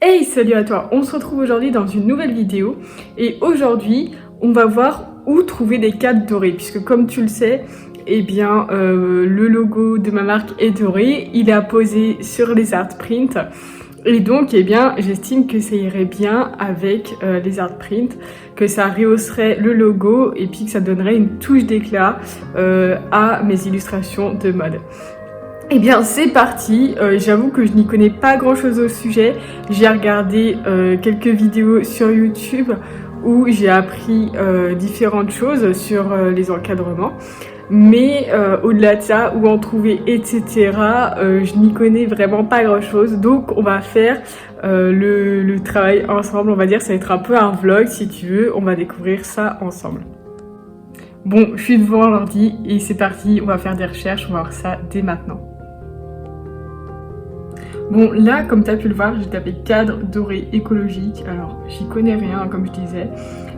Hey, salut à toi! On se retrouve aujourd'hui dans une nouvelle vidéo et aujourd'hui on va voir où trouver des cadres dorés puisque comme tu le sais, eh bien le logo de ma marque est doré, il est apposé sur les art prints et donc eh bien j'estime que ça irait bien avec les art prints, que ça rehausserait le logo et puis que ça donnerait une touche d'éclat à mes illustrations de mode. Eh bien c'est parti, j'avoue que je n'y connais pas grand chose au sujet, j'ai regardé quelques vidéos sur YouTube où j'ai appris différentes choses sur les encadrements, mais au-delà de ça, où en trouver, etc., je n'y connais vraiment pas grand chose, donc on va faire le travail ensemble, on va dire, ça va être un peu un vlog si tu veux, on va découvrir ça ensemble. Bon, je suis devant l'ordi et c'est parti, on va faire des recherches, on va voir ça dès maintenant. Bon, là, comme tu as pu le voir, j'ai tapé cadre doré écologique. Alors, j'y connais rien, comme je disais,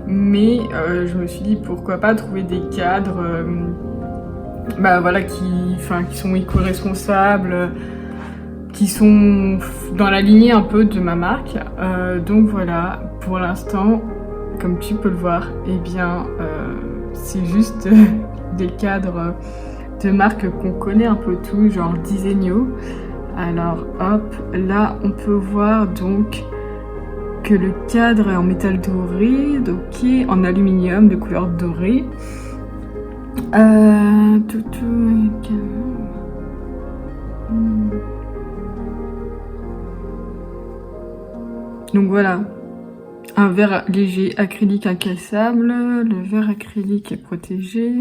mais je me suis dit pourquoi pas trouver des cadres voilà, qui sont éco-responsables, qui sont dans la lignée un peu de ma marque. Donc voilà, pour l'instant, comme tu peux le voir, eh bien, c'est juste des cadres de marques qu'on connaît un peu tous, genre Desenio. Alors hop, là on peut voir donc que le cadre est en métal doré, ok, en aluminium de couleur dorée. Donc voilà, un verre léger acrylique incassable, le verre acrylique est protégé.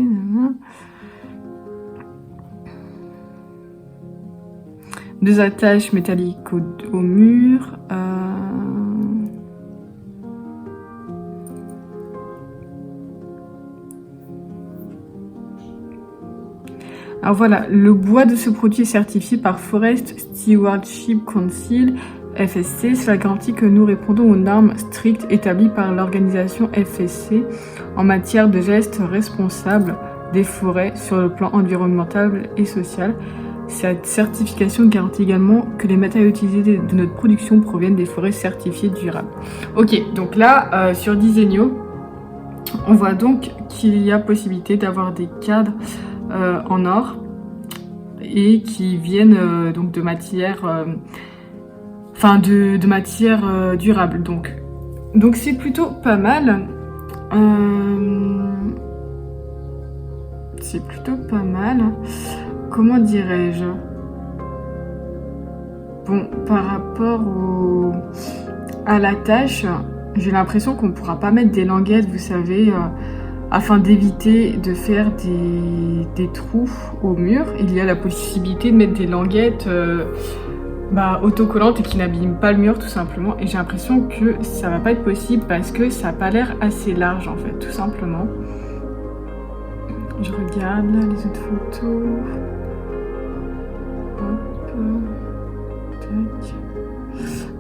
Deux attaches métalliques au mur. Alors voilà, le bois de ce produit est certifié par Forest Stewardship Council, FSC. Cela garantit que nous répondons aux normes strictes établies par l'organisation FSC en matière de gestes responsables des forêts sur le plan environnemental et social. Cette certification garantit également que les matériaux utilisés de notre production proviennent des forêts certifiées durables. Ok, donc là, sur Desenio, on voit donc qu'il y a possibilité d'avoir des cadres en or et qui viennent donc de matières, de matières durables. Donc c'est plutôt pas mal. C'est plutôt pas mal. Comment dirais-je? Bon, par rapport à la tâche, j'ai l'impression qu'on ne pourra pas mettre des languettes, vous savez, afin d'éviter de faire des trous au mur. Il y a la possibilité de mettre des languettes autocollantes et qui n'abîment pas le mur tout simplement. Et j'ai l'impression que ça va pas être possible parce que ça n'a pas l'air assez large en fait, tout simplement. Je regarde là les autres photos.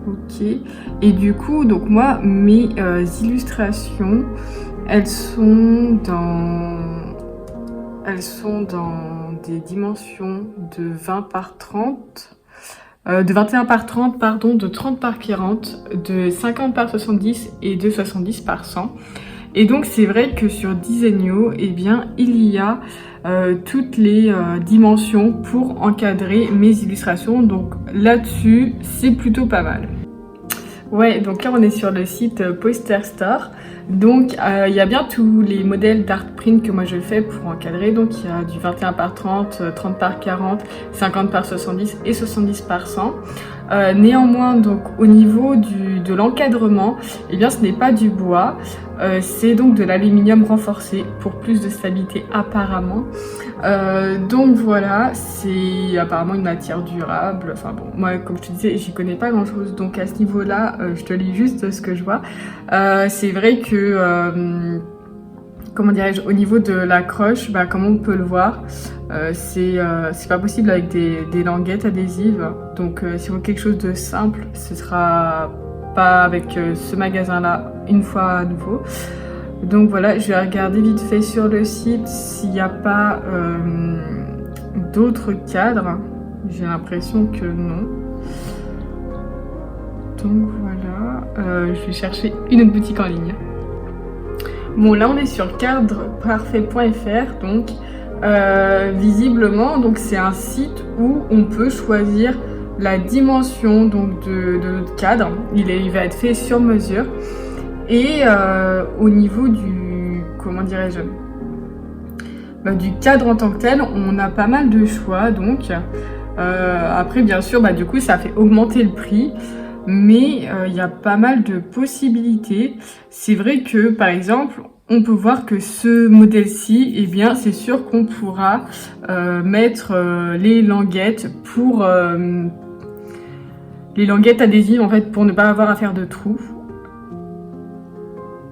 Ok, et du coup, donc moi, mes illustrations, elles sont dans des dimensions de 20 par 30, de 21 par 30, pardon, de 30 par 40, de 50 par 70 et de 70 par 100. Et donc c'est vrai que sur Desenio, eh bien, il y a toutes les dimensions pour encadrer mes illustrations. Donc là-dessus, c'est plutôt pas mal. Ouais, donc là on est sur le site Poster Store. Donc il y a bien tous les modèles d'art print que moi je fais pour encadrer. Donc il y a du 21 par 30, 30 par 40, 50 par 70 et 70 par 100. Néanmoins, donc au niveau de l'encadrement, eh bien ce n'est pas du bois, c'est donc de l'aluminium renforcé pour plus de stabilité apparemment. Donc voilà, c'est apparemment une matière durable. Enfin bon, moi comme je te disais, j'y connais pas grand chose, donc à ce niveau-là, je te lis juste ce que je vois. C'est vrai que comment dirais-je, au niveau de l'accroche, comme on peut le voir, c'est pas possible avec des languettes adhésives. Donc si on veut quelque chose de simple, ce sera pas avec ce magasin-là une fois à nouveau. Donc voilà, je vais regarder vite fait sur le site s'il n'y a pas d'autres cadres. J'ai l'impression que non. Donc voilà. je vais chercher une autre boutique en ligne. Bon, là on est sur cadreparfait.fr, donc visiblement donc c'est un site où on peut choisir la dimension donc de notre cadre. Il va être fait sur mesure et au niveau du du cadre en tant que tel, on a pas mal de choix. Donc après bien sûr du coup ça fait augmenter le prix, mais il y a pas mal de possibilités. C'est vrai que par exemple on peut voir que ce modèle-ci, eh bien, c'est sûr qu'on pourra mettre les languettes pour les languettes adhésives en fait pour ne pas avoir à faire de trous.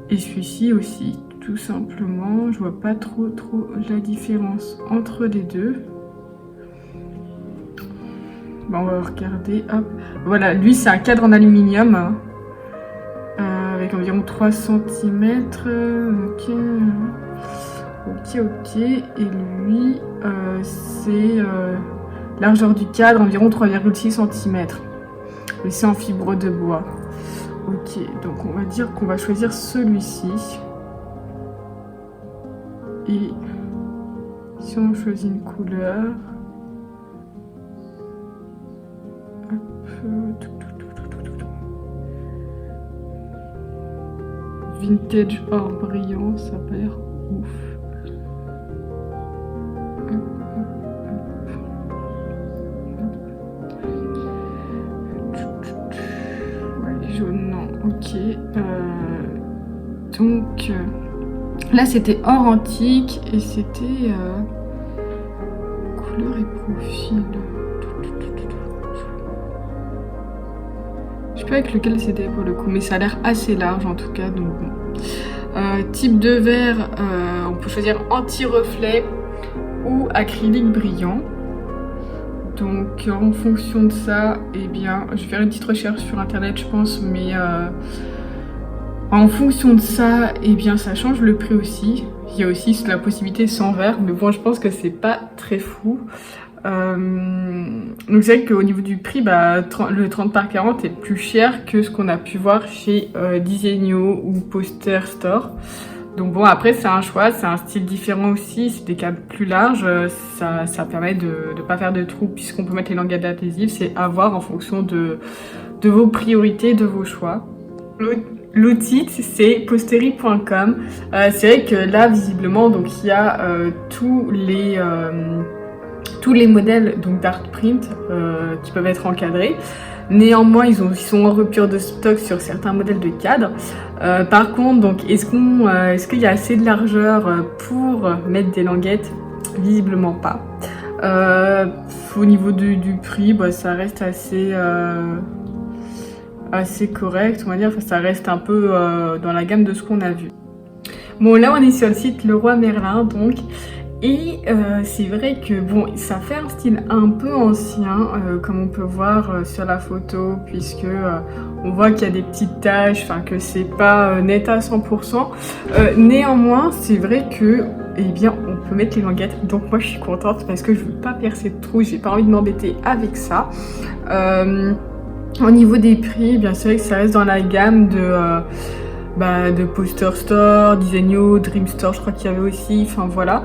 Et celui-ci aussi, tout simplement, je vois pas trop la différence entre les deux. Bon, on va regarder, hop. Voilà, lui c'est un cadre en aluminium. Avec environ 3 cm. Ok. Et lui, c'est largeur du cadre, environ 3,6 cm. Et c'est en fibre de bois. Ok, donc on va dire qu'on va choisir celui-ci. Et si on choisit une couleur... Vintage or brillant, ça a pas l'air ouf. Ouais, jaune, non, ok. Donc là c'était or antique et c'était couleur et profil. Je sais pas avec lequel c'était pour le coup, mais ça a l'air assez large en tout cas, donc bon. Type de verre, on peut choisir anti-reflet ou acrylique brillant. Donc en fonction de ça, eh bien, je vais faire une petite recherche sur internet je pense, mais en fonction de ça, eh bien, ça change le prix aussi. Il y a aussi la possibilité sans verre, mais bon, je pense que c'est pas très fou. Donc c'est vrai qu'au niveau du prix, le 30 par 40 est plus cher que ce qu'on a pu voir chez Desenio ou Poster Store. Donc bon, après c'est un choix, c'est un style différent aussi, c'est des câbles plus larges, ça permet de ne pas faire de trous puisqu'on peut mettre les languettes adhésives, c'est à voir en fonction de vos priorités, de vos choix. L'outil c'est postery.com. C'est vrai que là visiblement donc il y a tous les modèles donc d'art print qui peuvent être encadrés. Néanmoins, ils sont en rupture de stock sur certains modèles de cadres. Par contre, donc est-ce qu'il y a assez de largeur pour mettre des languettes? Visiblement pas. Au niveau du prix, ça reste assez correct, on va dire. Enfin, ça reste un peu dans la gamme de ce qu'on a vu. Bon, là on est sur le site Leroy Merlin donc. Et c'est vrai que bon, ça fait un style un peu ancien, comme on peut voir sur la photo, puisque on voit qu'il y a des petites taches, enfin que c'est pas net à 100%. Néanmoins, c'est vrai que, eh bien, on peut mettre les languettes. Donc moi, je suis contente parce que je veux pas percer de trous, j'ai pas envie de m'embêter avec ça. Au niveau des prix, bien c'est vrai que ça reste dans la gamme de Poster Store, Desenio, Dream Store, je crois qu'il y avait aussi, enfin voilà.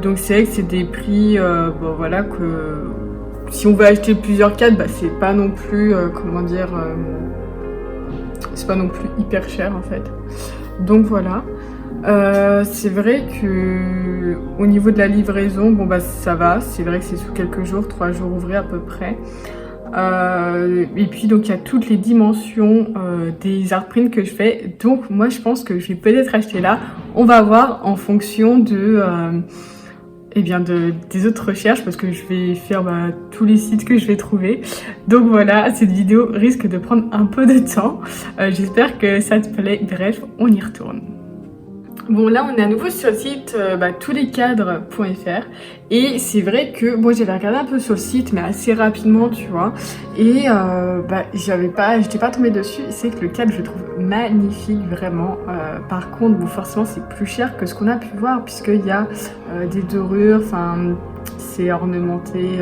Donc c'est vrai que c'est des prix, voilà, que si on veut acheter plusieurs cadres, c'est pas non plus, c'est pas non plus hyper cher en fait. Donc voilà. C'est vrai que au niveau de la livraison, ça va, c'est vrai que c'est sous quelques jours, 3 jours ouvrés à peu près. Et puis donc il y a toutes les dimensions des art prints que je fais, donc moi je pense que je vais peut-être acheter là, on va voir en fonction de des autres recherches parce que je vais faire tous les sites que je vais trouver. Donc voilà, cette vidéo risque de prendre un peu de temps, j'espère que ça te plaît, bref on y retourne. Bon là on est à nouveau sur le site touslescadres.fr et c'est vrai que moi j'avais regardé un peu sur le site mais assez rapidement tu vois et j'étais pas tombée dessus. C'est que le cadre je le trouve magnifique vraiment, par contre forcément c'est plus cher que ce qu'on a pu voir puisqu'il y a des dorures, enfin c'est ornementé,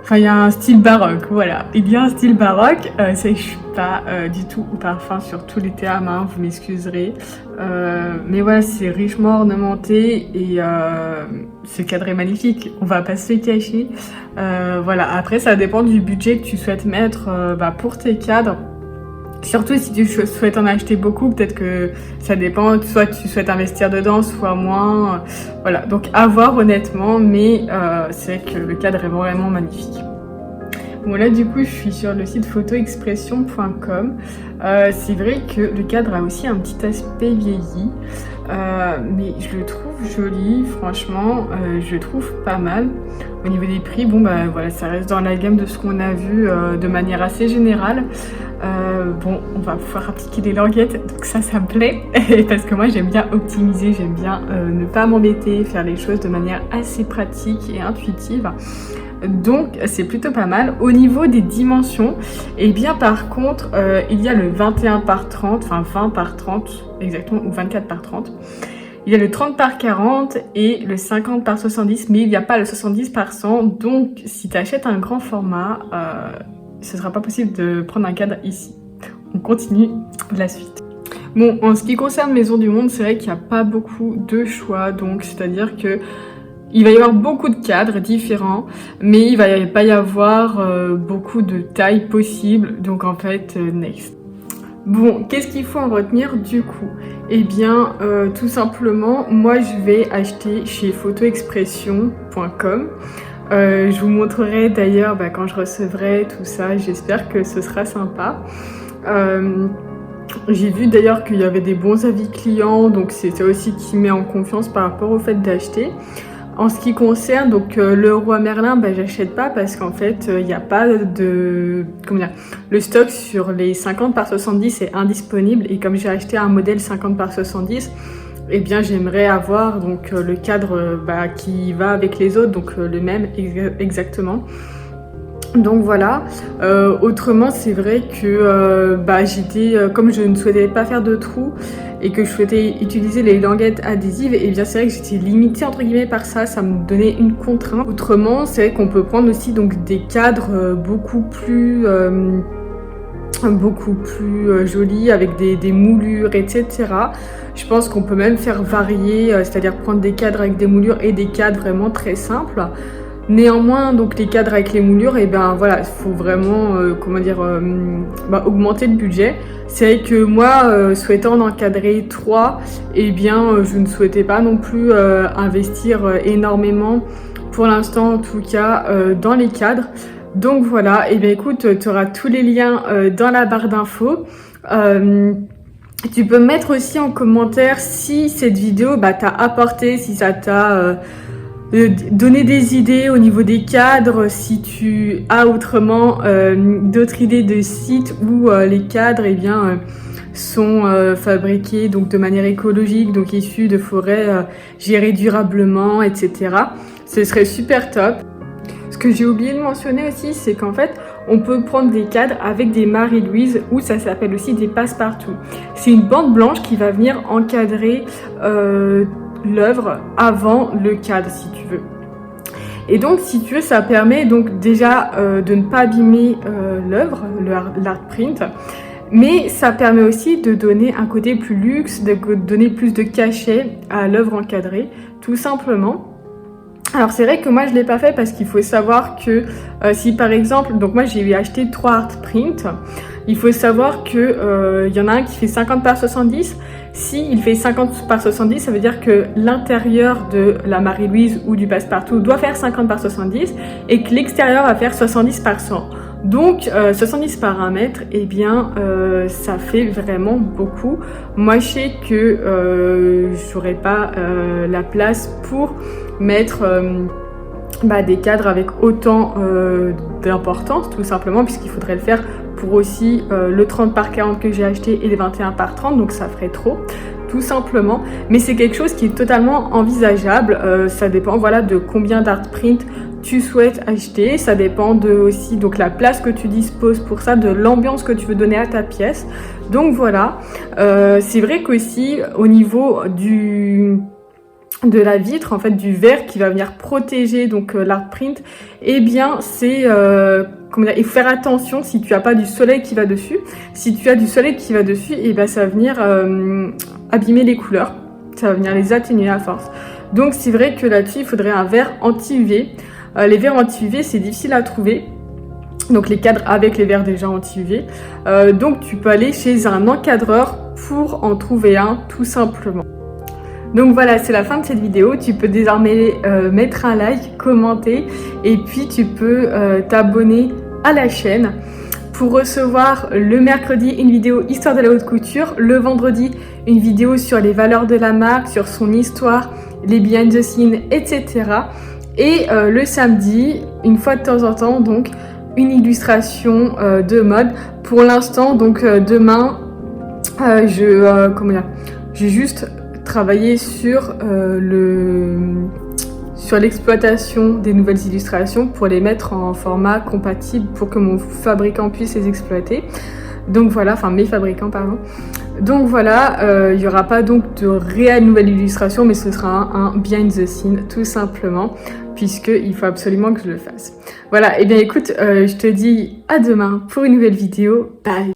Enfin, il y a un style baroque, voilà. Il y a un style baroque. C'est que je suis pas du tout parfum sur tous les termes, hein, vous m'excuserez. Mais voilà, c'est richement ornementé et ce cadre est magnifique. On va pas se le cacher. Voilà. Après, ça dépend du budget que tu souhaites mettre pour tes cadres. Surtout si tu souhaites en acheter beaucoup, peut-être que ça dépend, soit tu souhaites investir dedans, soit moins. Voilà, donc à voir honnêtement, mais c'est vrai que le cadre est vraiment magnifique. Bon là du coup je suis sur le site photoexpression.com. C'est vrai que le cadre a aussi un petit aspect vieilli, mais je le trouve joli, franchement, je le trouve pas mal. Au niveau des prix, bon voilà, ça reste dans la gamme de ce qu'on a vu de manière assez générale. Bon, on va pouvoir appliquer des languettes, donc ça me plaît, parce que moi j'aime bien optimiser, j'aime bien ne pas m'embêter, faire les choses de manière assez pratique et intuitive. Donc c'est plutôt pas mal. Au niveau des dimensions, et bien par contre, il y a le 21 par 30, enfin 20 par 30 exactement, ou 24 par 30. Il y a le 30 par 40 et le 50 par 70, mais il n'y a pas le 70 par 100. Donc si tu achètes un grand format, ce sera pas possible de prendre un cadre ici. On continue la suite. Bon, en ce qui concerne Maison du Monde, c'est vrai qu'il n'y a pas beaucoup de choix, donc c'est-à-dire que il va y avoir beaucoup de cadres différents, mais il va pas y avoir beaucoup de tailles possibles, donc en fait, next. Bon, qu'est-ce qu'il faut en retenir du coup? Eh bien, tout simplement, moi je vais acheter chez photoexpression.com. Je vous montrerai d'ailleurs quand je recevrai tout ça, j'espère que ce sera sympa. J'ai vu d'ailleurs qu'il y avait des bons avis clients, donc c'est ça aussi qui met en confiance par rapport au fait d'acheter. En ce qui concerne donc le Roi Merlin, j'achète pas parce qu'en fait il n'y a pas de... Comment dire, le stock sur les 50 par 70 est indisponible et comme j'ai acheté un modèle 50 par 70, eh bien j'aimerais avoir donc le cadre qui va avec les autres, donc le même exactement. Donc voilà, autrement c'est vrai que comme je ne souhaitais pas faire de trous et que je souhaitais utiliser les languettes adhésives, et bien c'est vrai que j'étais limitée entre guillemets par ça, ça me donnait une contrainte. Autrement c'est vrai qu'on peut prendre aussi donc des cadres beaucoup plus jolis avec des moulures, etc. Je pense qu'on peut même faire varier, c'est-à-dire prendre des cadres avec des moulures et des cadres vraiment très simples. Néanmoins, donc les cadres avec les moulures, et voilà, il faut vraiment, augmenter le budget. C'est vrai que moi, souhaitant en encadrer 3, et bien, je ne souhaitais pas non plus investir énormément, pour l'instant en tout cas, dans les cadres. Donc voilà, et bien écoute, tu auras tous les liens dans la barre d'infos. Tu peux mettre aussi en commentaire si cette vidéo t'a apporté, si ça t'a donné des idées au niveau des cadres, si tu as autrement d'autres idées de sites où les cadres sont fabriqués donc de manière écologique, donc issus de forêts gérées durablement, etc. Ce serait super top. Ce que j'ai oublié de mentionner aussi, c'est qu'en fait, on peut prendre des cadres avec des Marie-Louise, ou ça s'appelle aussi des passe-partout. C'est une bande blanche qui va venir encadrer l'œuvre avant le cadre, si tu veux. Et donc, si tu veux, ça permet donc déjà de ne pas abîmer l'œuvre, l'art print, mais ça permet aussi de donner un côté plus luxe, de donner plus de cachet à l'œuvre encadrée, tout simplement. Alors c'est vrai que moi je l'ai pas fait parce qu'il faut savoir que si par exemple, donc moi j'ai acheté 3 art print, il faut savoir que y en a un qui fait 50 par 70. Si il fait 50 par 70, ça veut dire que l'intérieur de la Marie-Louise ou du passe-partout doit faire 50 par 70 et que l'extérieur va faire 70 par 100. Donc 70 par 1 mètre, eh bien ça fait vraiment beaucoup. Moi je sais que j'aurais pas la place pour mettre des cadres avec autant d'importance, tout simplement, puisqu'il faudrait le faire pour aussi le 30 par 40 que j'ai acheté et les 21 par 30, donc ça ferait trop, tout simplement. Mais c'est quelque chose qui est totalement envisageable. Ça dépend de combien d'art print tu souhaites acheter, ça dépend de aussi donc la place que tu disposes pour ça, de l'ambiance que tu veux donner à ta pièce. Donc voilà, c'est vrai qu'aussi au niveau de la vitre, en fait du verre qui va venir protéger donc l'art print, eh bien c'est comment dire, il faut faire attention si tu as pas du soleil qui va dessus. Si tu as du soleil qui va dessus, et ben ça va venir abîmer les couleurs, ça va venir les atténuer à force. Donc c'est vrai que là-dessus il faudrait un verre anti-UV. Les verres anti-UV c'est difficile à trouver. Donc les cadres avec les verres déjà anti-UV. Donc tu peux aller chez un encadreur pour en trouver un tout simplement. Donc voilà, c'est la fin de cette vidéo. Tu peux désormais mettre un like, commenter et puis tu peux t'abonner à la chaîne pour recevoir le mercredi une vidéo histoire de la haute couture, le vendredi une vidéo sur les valeurs de la marque, sur son histoire, les behind the scenes, etc. Et le samedi, une fois de temps en temps, donc une illustration de mode. Pour l'instant, donc demain, j'ai juste travaillé sur l'exploitation des nouvelles illustrations pour les mettre en format compatible pour que mon fabricant puisse les exploiter. Donc voilà, enfin mes fabricants pardon. Donc voilà, il n'y aura pas donc de réelle nouvelle illustration, mais ce sera un behind the scene tout simplement, puisqu'il faut absolument que je le fasse. Voilà, et bien écoute, je te dis à demain pour une nouvelle vidéo. Bye!